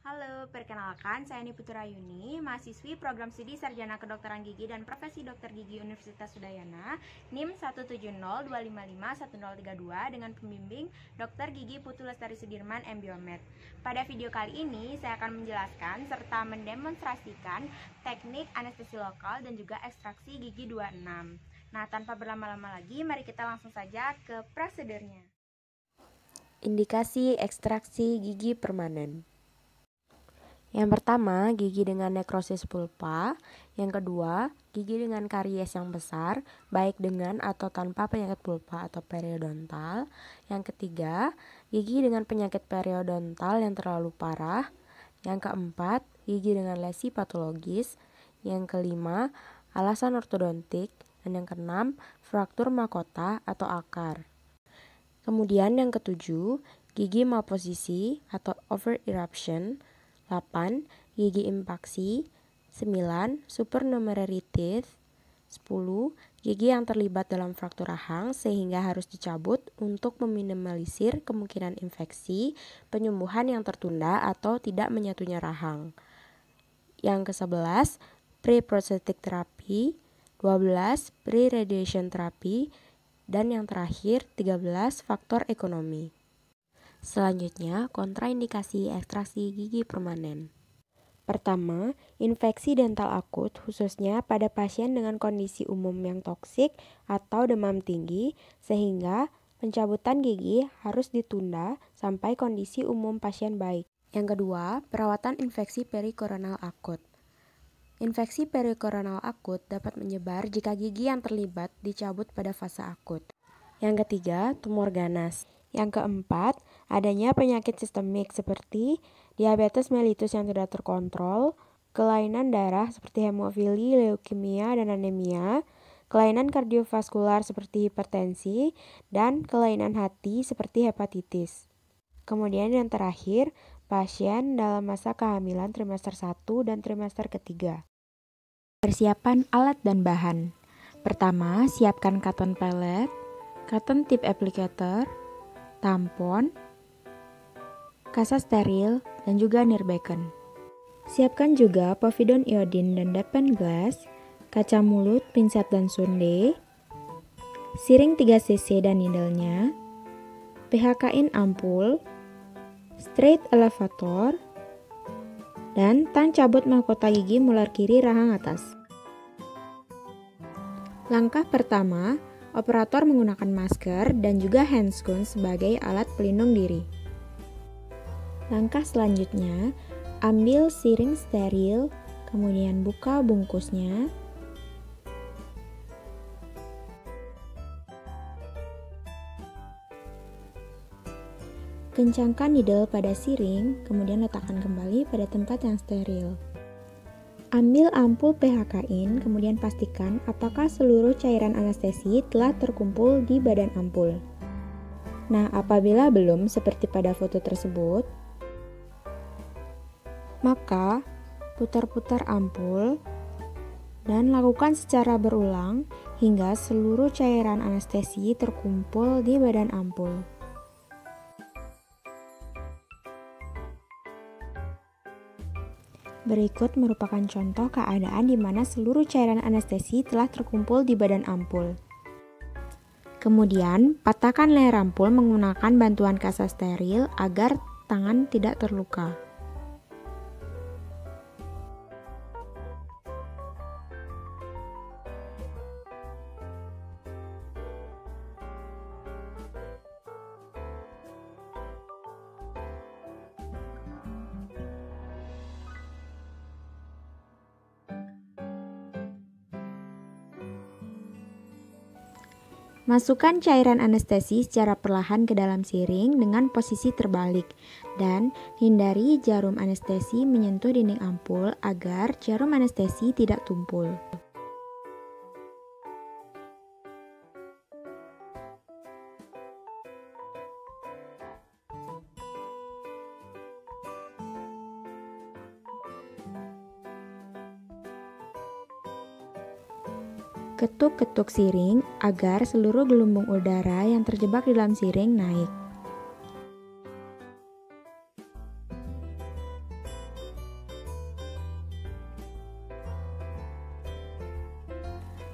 Halo, perkenalkan saya Niputu Rayuni, mahasiswi program studi Sarjana Kedokteran Gigi dan Profesi Dokter Gigi Universitas Udayana, NIM 17025511032 dengan pembimbing Dr. Gigi Putu Lestari Sudirman M.Biomed. Pada video kali ini saya akan menjelaskan serta mendemonstrasikan teknik anestesi lokal dan juga ekstraksi gigi 26. Nah, tanpa berlama-lama lagi, mari kita langsung saja ke prosedurnya. Indikasi ekstraksi gigi permanen. Yang pertama, gigi dengan nekrosis pulpa. Yang kedua, gigi dengan karies yang besar, baik dengan atau tanpa penyakit pulpa atau periodontal. Yang ketiga, gigi dengan penyakit periodontal yang terlalu parah. Yang keempat, gigi dengan lesi patologis. Yang kelima, alasan ortodontik. Dan yang keenam, fraktur mahkota atau akar. Kemudian yang ketujuh, gigi malposisi atau over eruption. 8. Gigi impaksi. 9. Supernumerary teeth. 10. Gigi yang terlibat dalam fraktur rahang sehingga harus dicabut untuk meminimalisir kemungkinan infeksi, penyembuhan yang tertunda atau tidak menyatunya rahang. Yang ke-11, pre-prosthetic therapy. 12. Pre-radiation therapy. Dan yang terakhir, 13. Faktor ekonomi. Selanjutnya, kontraindikasi ekstraksi gigi permanen. Pertama, infeksi dental akut khususnya pada pasien dengan kondisi umum yang toksik atau demam tinggi sehingga pencabutan gigi harus ditunda sampai kondisi umum pasien baik. Yang kedua, perawatan infeksi perikoronal akut. Infeksi perikoronal akut dapat menyebar jika gigi yang terlibat dicabut pada fase akut. Yang ketiga, tumor ganas. Yang keempat, adanya penyakit sistemik seperti diabetes mellitus yang tidak terkontrol, kelainan darah seperti hemofili, leukemia, dan anemia, kelainan kardiovaskular seperti hipertensi, dan kelainan hati seperti hepatitis. Kemudian yang terakhir, pasien dalam masa kehamilan trimester 1 dan trimester ketiga. Persiapan alat dan bahan. Pertama, siapkan cotton palette, cotton tip applicator, tampon, kasa steril, dan juga nirbecken. Siapkan juga povidone iodine dan depen glass, kaca mulut, pinset dan sonde, siring 3 cc dan needle-nya, PHK-in ampul, straight elevator, dan tang cabut mahkota gigi molar kiri rahang atas. Langkah pertama, operator menggunakan masker dan juga handscoon sebagai alat pelindung diri. Langkah selanjutnya, ambil siring steril, kemudian buka bungkusnya. Kencangkan needle pada siring, kemudian letakkan kembali pada tempat yang steril. Ambil ampul PHK-in, kemudian pastikan apakah seluruh cairan anestesi telah terkumpul di badan ampul. Nah, apabila belum seperti pada foto tersebut, maka putar-putar ampul dan lakukan secara berulang hingga seluruh cairan anestesi terkumpul di badan ampul. Berikut merupakan contoh keadaan di mana seluruh cairan anestesi telah terkumpul di badan ampul. Kemudian, patahkan leher ampul menggunakan bantuan kasa steril agar tangan tidak terluka. Masukkan cairan anestesi secara perlahan ke dalam siring dengan posisi terbalik dan hindari jarum anestesi menyentuh dinding ampul agar jarum anestesi tidak tumpul. Ketuk-ketuk siring agar seluruh gelombang udara yang terjebak di dalam siring naik.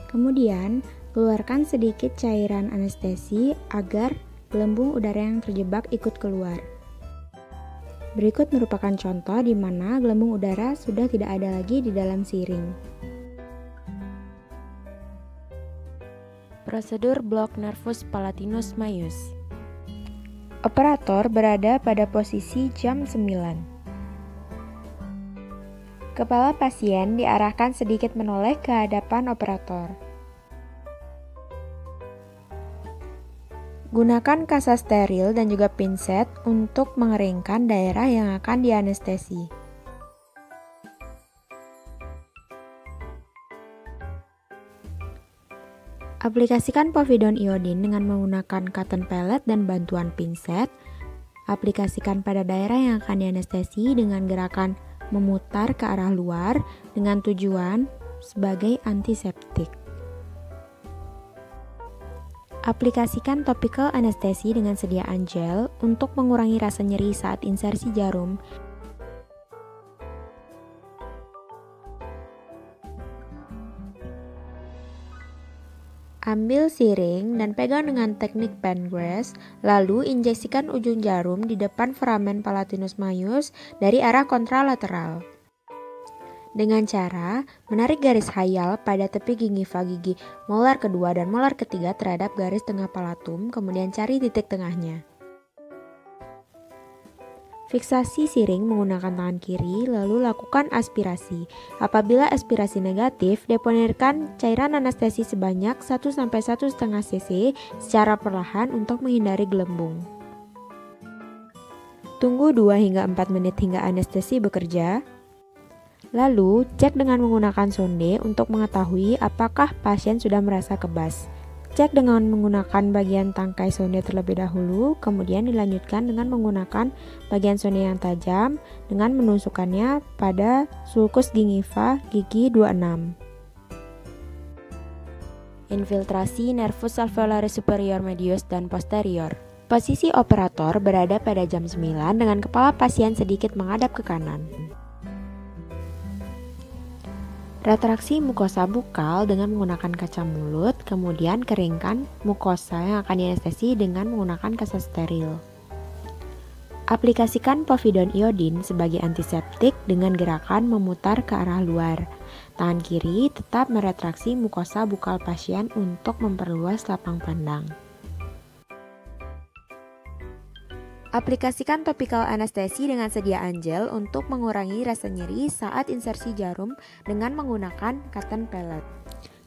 Kemudian, keluarkan sedikit cairan anestesi agar gelembung udara yang terjebak ikut keluar. Berikut merupakan contoh di mana gelembung udara sudah tidak ada lagi di dalam siring. Prosedur blok nervus palatinus maius. Operator berada pada posisi jam 9. Kepala pasien diarahkan sedikit menoleh ke hadapan operator. Gunakan kasa steril dan juga pinset untuk mengeringkan daerah yang akan dianestesi. Aplikasikan povidone iodin dengan menggunakan cotton pellet dan bantuan pinset. Aplikasikan pada daerah yang akan dianestesi dengan gerakan memutar ke arah luar dengan tujuan sebagai antiseptik. Aplikasikan topical anestesi dengan sediaan gel untuk mengurangi rasa nyeri saat insersi jarum. Ambil siring dan pegang dengan teknik Pendergrass, lalu injeksikan ujung jarum di depan foramen palatinus maius dari arah kontralateral. Dengan cara menarik garis khayal pada tepi gingiva gigi molar kedua dan molar ketiga terhadap garis tengah palatum, kemudian cari titik tengahnya. Fiksasi siring menggunakan tangan kiri, lalu lakukan aspirasi. Apabila aspirasi negatif, deponirkan cairan anestesi sebanyak 1-1,5 cc secara perlahan untuk menghindari gelembung. Tunggu 2-4 menit hingga anestesi bekerja. Lalu, cek dengan menggunakan sonde untuk mengetahui apakah pasien sudah merasa kebas. Cek dengan menggunakan bagian tangkai sonde terlebih dahulu, kemudian dilanjutkan dengan menggunakan bagian sonde yang tajam dengan menusukkannya pada sulcus gingiva gigi 26. Infiltrasi nervus alveolaris superior medius dan posterior. Posisi operator berada pada jam 9 dengan kepala pasien sedikit menghadap ke kanan. Retraksi mukosa bukal dengan menggunakan kaca mulut, kemudian keringkan mukosa yang akan dianestesi dengan menggunakan kasa steril. Aplikasikan povidone iodin sebagai antiseptik dengan gerakan memutar ke arah luar. Tangan kiri tetap meretraksi mukosa bukal pasien untuk memperluas lapang pandang. Aplikasikan topical anestesi dengan sediaan gel untuk mengurangi rasa nyeri saat insersi jarum dengan menggunakan cotton pellet.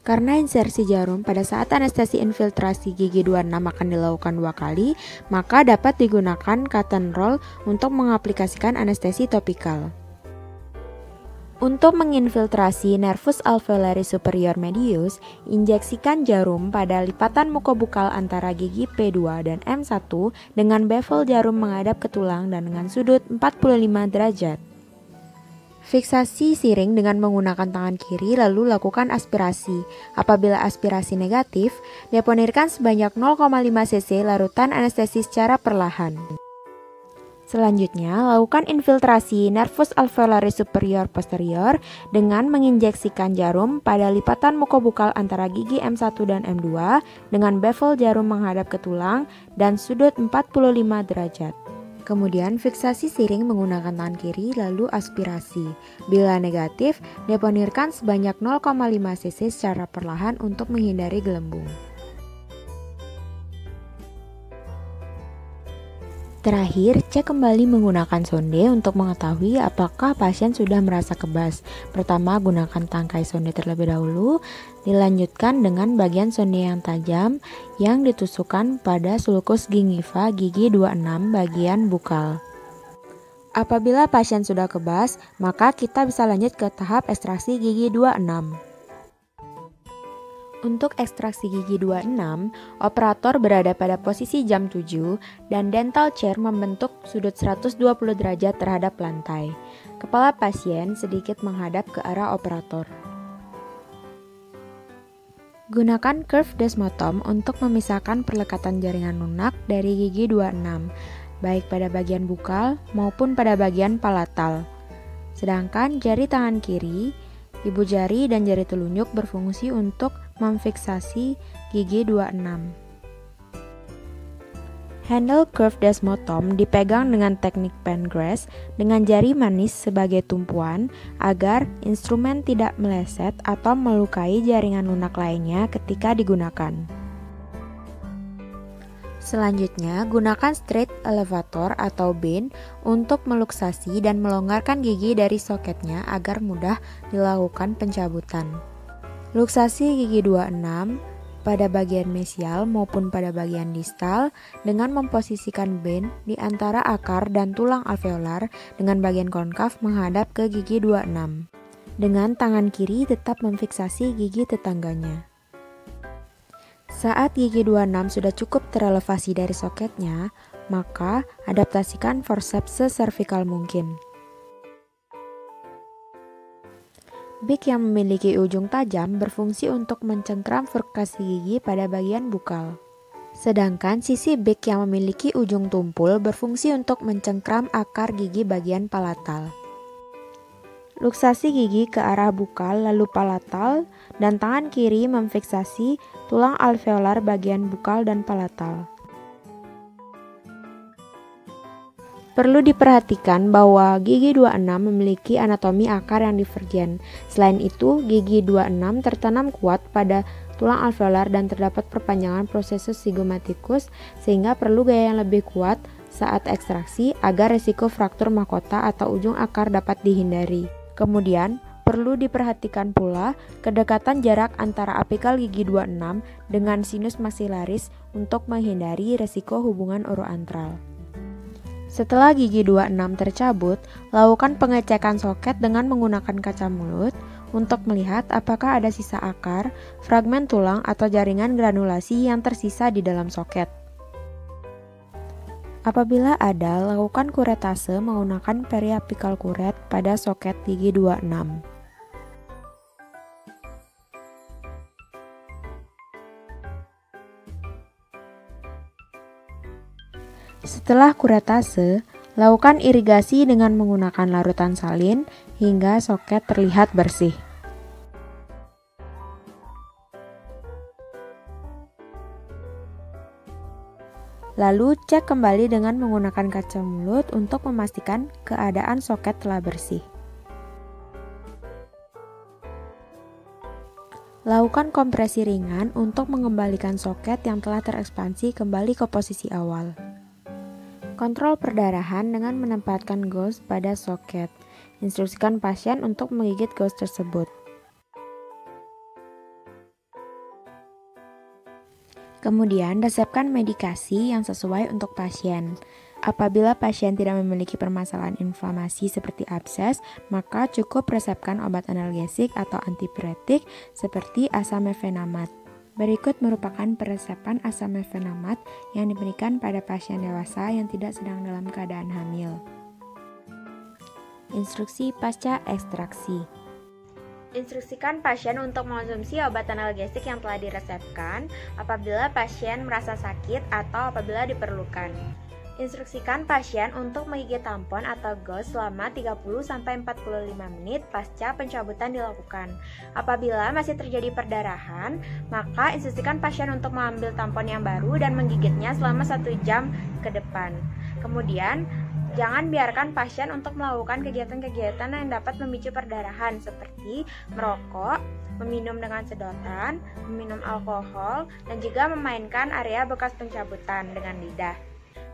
Karena insersi jarum pada saat anestesi infiltrasi gigi 26 akan dilakukan 2 kali, maka dapat digunakan cotton roll untuk mengaplikasikan anestesi topikal. Untuk menginfiltrasi nervus alveolaris superior medius, injeksikan jarum pada lipatan mukobukal antara gigi P2 dan M1 dengan bevel jarum menghadap ke tulang dan dengan sudut 45 derajat. Fiksasi siring dengan menggunakan tangan kiri lalu lakukan aspirasi. Apabila aspirasi negatif, deponirkan sebanyak 0,5 cc larutan anestesi secara perlahan. Selanjutnya, lakukan infiltrasi nervus alveolaris superior posterior dengan menginjeksikan jarum pada lipatan mukobukal antara gigi M1 dan M2 dengan bevel jarum menghadap ke tulang dan sudut 45 derajat. Kemudian fiksasi siring menggunakan tangan kiri lalu aspirasi. Bila negatif, deponirkan sebanyak 0,5 cc secara perlahan untuk menghindari gelembung. Terakhir, cek kembali menggunakan sonde untuk mengetahui apakah pasien sudah merasa kebas. Pertama, gunakan tangkai sonde terlebih dahulu, dilanjutkan dengan bagian sonde yang tajam yang ditusukkan pada sulcus gingiva gigi 26 bagian bukal. Apabila pasien sudah kebas, maka kita bisa lanjut ke tahap ekstraksi gigi 26. Untuk ekstraksi gigi 26, operator berada pada posisi jam 7 dan dental chair membentuk sudut 120 derajat terhadap lantai. Kepala pasien sedikit menghadap ke arah operator. Gunakan curve desmotom untuk memisahkan perlekatan jaringan lunak dari gigi 26, baik pada bagian bukal maupun pada bagian palatal. Sedangkan jari tangan kiri, ibu jari dan jari telunjuk berfungsi untuk memfiksasi gigi 26. Handle curved desmotom dipegang dengan teknik Pendergrass dengan jari manis sebagai tumpuan agar instrumen tidak meleset atau melukai jaringan lunak lainnya ketika digunakan. Selanjutnya, gunakan straight elevator atau bend untuk meluksasi dan melonggarkan gigi dari soketnya agar mudah dilakukan pencabutan. Luksasi gigi 26 pada bagian mesial maupun pada bagian distal dengan memposisikan bend di antara akar dan tulang alveolar dengan bagian konkav menghadap ke gigi 26. Dengan tangan kiri tetap memfiksasi gigi tetangganya. Saat gigi 26 sudah cukup terelevasi dari soketnya, maka adaptasikan forceps seservikal mungkin. Beak yang memiliki ujung tajam berfungsi untuk mencengkram furkasi gigi pada bagian bukal. Sedangkan sisi beak yang memiliki ujung tumpul berfungsi untuk mencengkram akar gigi bagian palatal. Luksasi gigi ke arah bukal lalu palatal dan tangan kiri memfiksasi tulang alveolar bagian bukal dan palatal. Perlu diperhatikan bahwa gigi 26 memiliki anatomi akar yang divergen. Selain itu, gigi 26 tertanam kuat pada tulang alveolar dan terdapat perpanjangan prosesus zygomatikus sehingga perlu gaya yang lebih kuat saat ekstraksi agar resiko fraktur mahkota atau ujung akar dapat dihindari. Kemudian, perlu diperhatikan pula kedekatan jarak antara apikal gigi 26 dengan sinus maxillaris untuk menghindari resiko hubungan oroantral. Setelah gigi 26 tercabut, lakukan pengecekan soket dengan menggunakan kaca mulut untuk melihat apakah ada sisa akar, fragmen tulang, atau jaringan granulasi yang tersisa di dalam soket. Apabila ada, lakukan kuretase menggunakan periapikal kuret pada soket gigi 26. Setelah kuretase, lakukan irigasi dengan menggunakan larutan salin hingga soket terlihat bersih. Lalu cek kembali dengan menggunakan kaca mulut untuk memastikan keadaan soket telah bersih. Lakukan kompresi ringan untuk mengembalikan soket yang telah terekspansi kembali ke posisi awal. Kontrol perdarahan dengan menempatkan gauze pada soket. Instruksikan pasien untuk menggigit gauze tersebut. Kemudian, resepkan medikasi yang sesuai untuk pasien. Apabila pasien tidak memiliki permasalahan inflamasi seperti abses, maka cukup resepkan obat analgesik atau antipiretik seperti asamefenamat. Berikut merupakan peresepan asamefenamat yang diberikan pada pasien dewasa yang tidak sedang dalam keadaan hamil. Instruksi pasca ekstraksi. Instruksikan pasien untuk mengonsumsi obat analgesik yang telah diresepkan apabila pasien merasa sakit atau apabila diperlukan. Instruksikan pasien untuk menggigit tampon atau gauze selama 30-45 menit pasca pencabutan dilakukan. Apabila masih terjadi perdarahan, maka instruksikan pasien untuk mengambil tampon yang baru dan menggigitnya selama 1 jam ke depan. Kemudian, jangan biarkan pasien untuk melakukan kegiatan-kegiatan yang dapat memicu perdarahan seperti merokok, meminum dengan sedotan, meminum alkohol, dan juga memainkan area bekas pencabutan dengan lidah.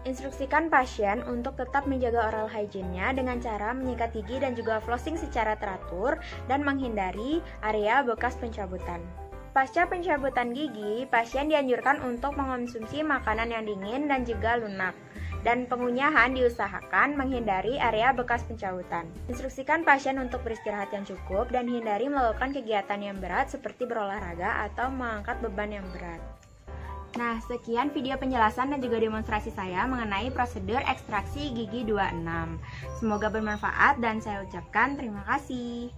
Instruksikan pasien untuk tetap menjaga oral hygiene-nya dengan cara menyikat gigi dan juga flossing secara teratur dan menghindari area bekas pencabutan. Pasca pencabutan gigi, pasien dianjurkan untuk mengonsumsi makanan yang dingin dan juga lunak. Dan pengunyahan diusahakan menghindari area bekas pencabutan. Instruksikan pasien untuk beristirahat yang cukup dan hindari melakukan kegiatan yang berat seperti berolahraga atau mengangkat beban yang berat. Nah, sekian video penjelasan dan juga demonstrasi saya mengenai prosedur ekstraksi gigi 26. Semoga bermanfaat dan saya ucapkan terima kasih.